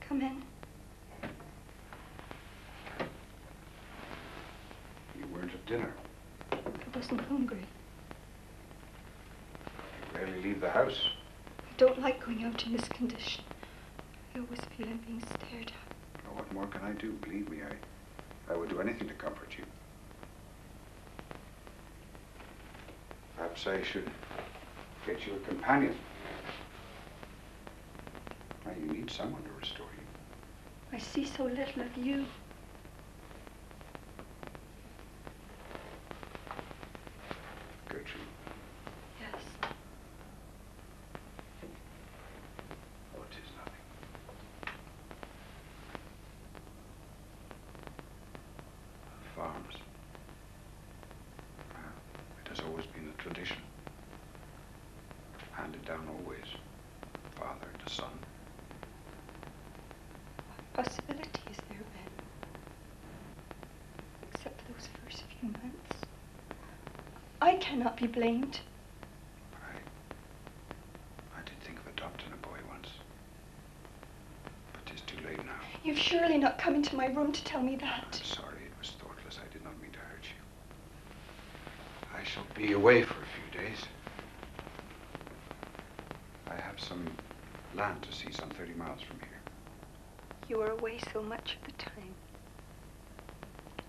Come in. You weren't at dinner. I wasn't hungry. You rarely leave the house. I don't like going out in this condition. I always feel I'm being stared at. Well, what more can I do? Believe me, I would do anything to comfort you. Perhaps I should get you a companion. Well, you need someone to restore you. I see so little of you. Gertrude. Yes. Oh, it is nothing. Farms. Well, it has always been the tradition. Handed down always. Father to son. What possibility is there then? Except for those first few months. I cannot be blamed. I did think of adopting a boy once. But it's too late now. You've surely not come into my room to tell me that. I'm sorry, it was thoughtless. I did not mean to hurt you. I shall be away for a few days. I have some land to see some 30 miles from here. You are away so much of the time.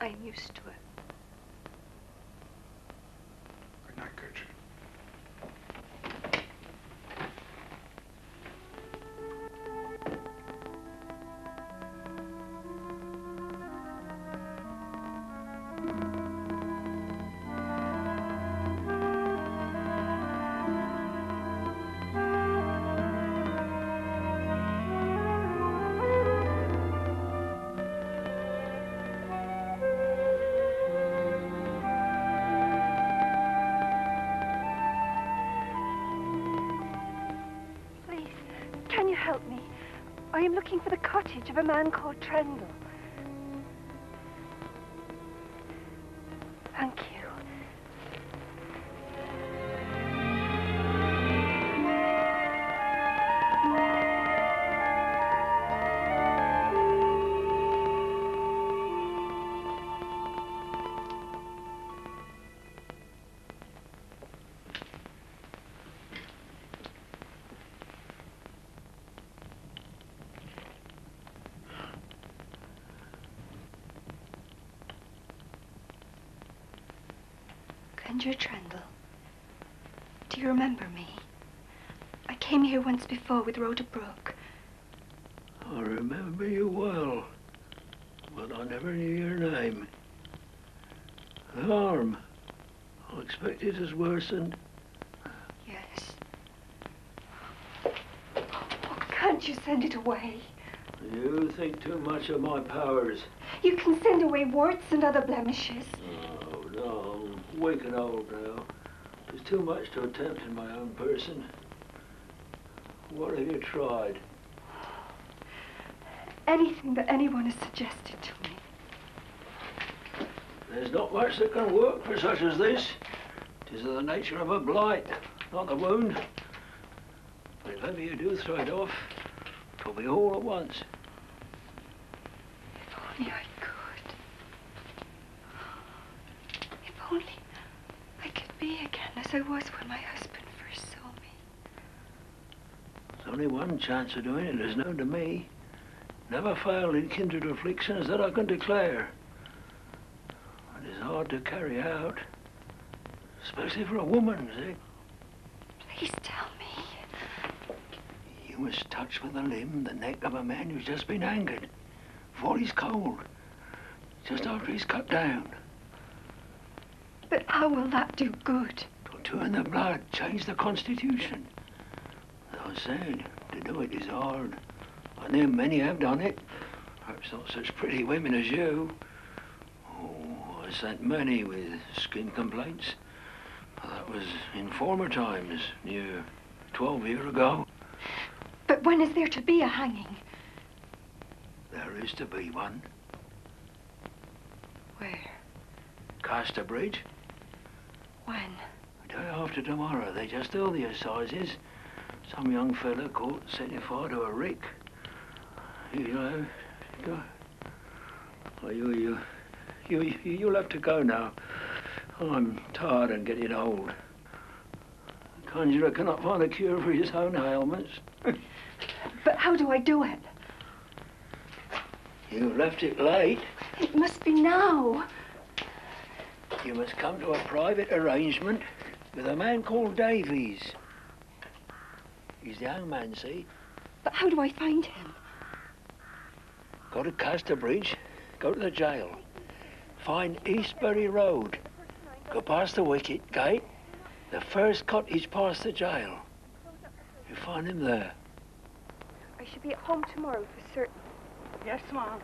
I'm used to it. Good night, Gertrude. Help me. I am looking for the cottage of a man called Trendle. Thank you. Conjuror Trendle, do you remember me? I came here once before with Rhoda Brooke. I remember you well, but I never knew your name. The harm, I expect it has worsened. Yes. Oh, can't you send it away? You think too much of my powers. You can send away warts and other blemishes. Oh, no, I'm weak and old now. There's too much to attempt in my own person. What have you tried? Anything that anyone has suggested to me. There's not much that can work for such as this. It is of the nature of a blight, not a wound. But if ever you do throw it off, it'll be all at once. If only I could. If only I could be again as I was when my husband first saw me. There's only one chance of doing it as known to me. Never failed in kindred afflictions that I can declare. It is hard to carry out, especially for a woman, see? Please tell me. You must touch with a limb the neck of a man who's just been angered, before he's cold, just after he's cut down. But how will that do good? To turn the blood, change the constitution. As I said, to do it is hard. I know many have done it. Perhaps not such pretty women as you. Oh, I sent many with skin complaints. That was in former times, near 12 years ago. But when is there to be a hanging? There is to be one. Where? Casterbridge. When? Day after tomorrow. They just held the assizes. Some young fella caught setting fire to a rick. You'll have to go now. I'm tired and getting old. The conjurer cannot find a cure for his own ailments. But how do I do it? You left it late. It must be now. You must come to a private arrangement with a man called Davies. He's the hangman, see? But how do I find him? Go to Casterbridge, go to the jail. Find Eastbury Road. Go past the wicket gate. The first cottage past the jail. You'll find him there. I should be at home tomorrow for certain. Yes, Mom.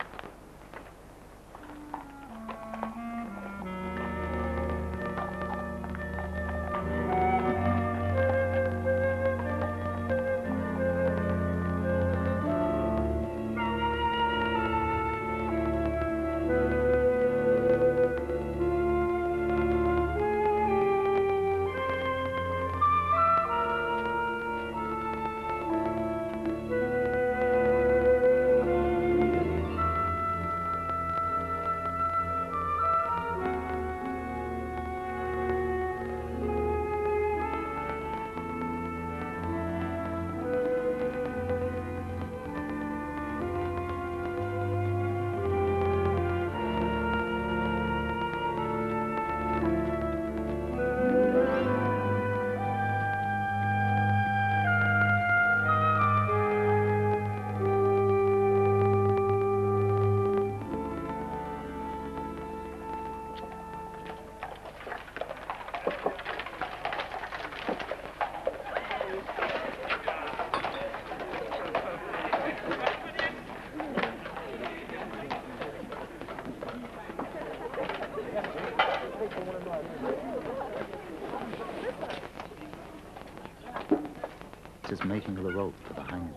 Just making of the rope for the hanging.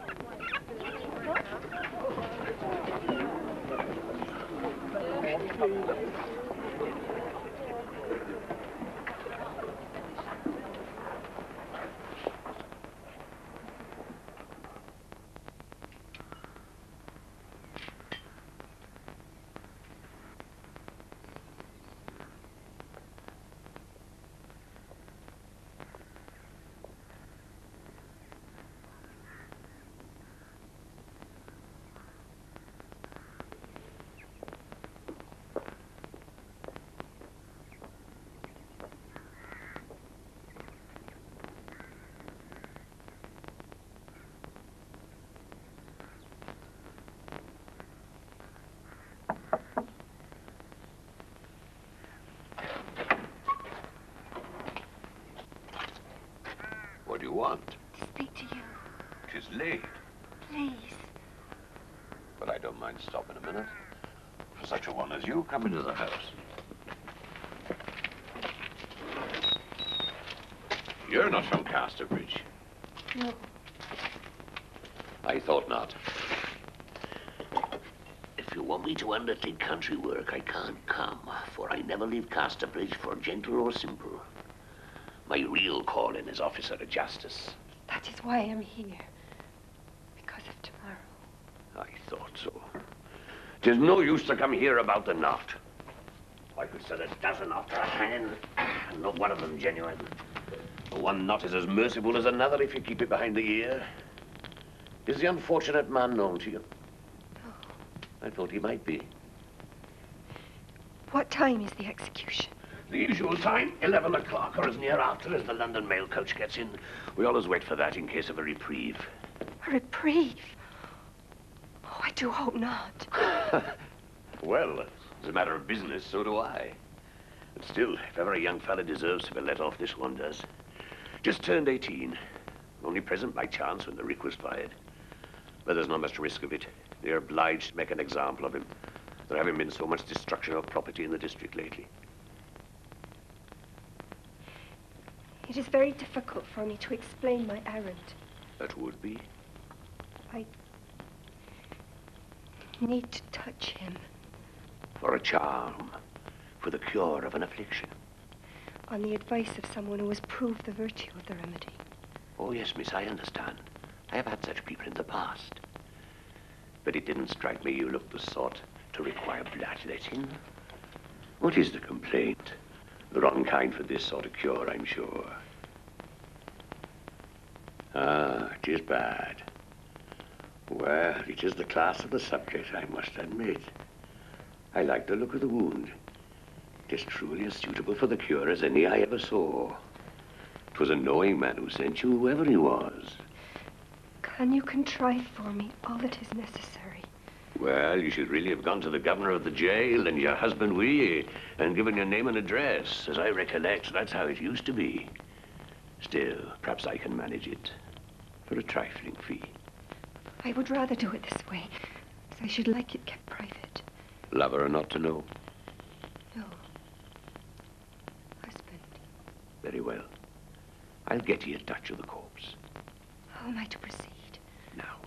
What do you want? To speak to you, 'Tis late, please. but I don't mind stopping a minute. For such a one as you, come into the house. You're not from Casterbridge. No. I thought not. If you want me to undertake country work, I can't come, for I never leave Casterbridge for gentle or simple. My real calling is officer of justice. That is why I am here. Because of tomorrow. I thought so. 'Tis no use to come here about the knot. I could sell a dozen after a hanging, and not one of them genuine. One knot is as merciful as another if you keep it behind the ear. Is the unfortunate man known to you? No. I thought he might be. What time is the execution? The usual time, 11 o'clock, or as near after as the London mail coach gets in. We always wait for that in case of a reprieve. A reprieve? Oh, I do hope not. Well, as a matter of business, so do I. But still, if ever a young fella deserves to be let off, this one does. Just turned 18. Only present by chance when the rick was fired. But there's not much risk of it. They're obliged to make an example of him. There having been so much destruction of property in the district lately. It is very difficult for me to explain my errand. That would be. I need to touch him. For a charm. For the cure of an affliction. On the advice of someone who has proved the virtue of the remedy. Oh, yes, miss, I understand. I have had such people in the past. But it didn't strike me you looked the sort to require bloodletting. What is the complaint? The wrong kind for this sort of cure, I'm sure. Ah, it is bad. Well, it is the class of the subject, I must admit. I like the look of the wound. It is truly as suitable for the cure as any I ever saw. 'Twas a knowing man who sent you, whoever he was. Can you contrive for me all that is necessary? Well, you should really have gone to the governor of the jail and your husband with you and given your name and address. As I recollect, that's how it used to be. Still, perhaps I can manage it for a trifling fee. I would rather do it this way, as I should like it kept private. Lover or not to know? No. Husband. Very well. I'll get you a touch of the corpse. How am I to proceed? Now,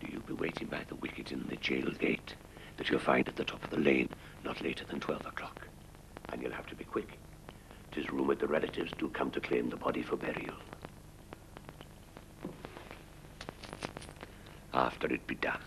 do you be waiting by the wicket in the jail gate that you'll find at the top of the lane not later than 12 o'clock. And you'll have to be quick. 'Tis rumored the relatives do come to claim the body for burial. After it be done,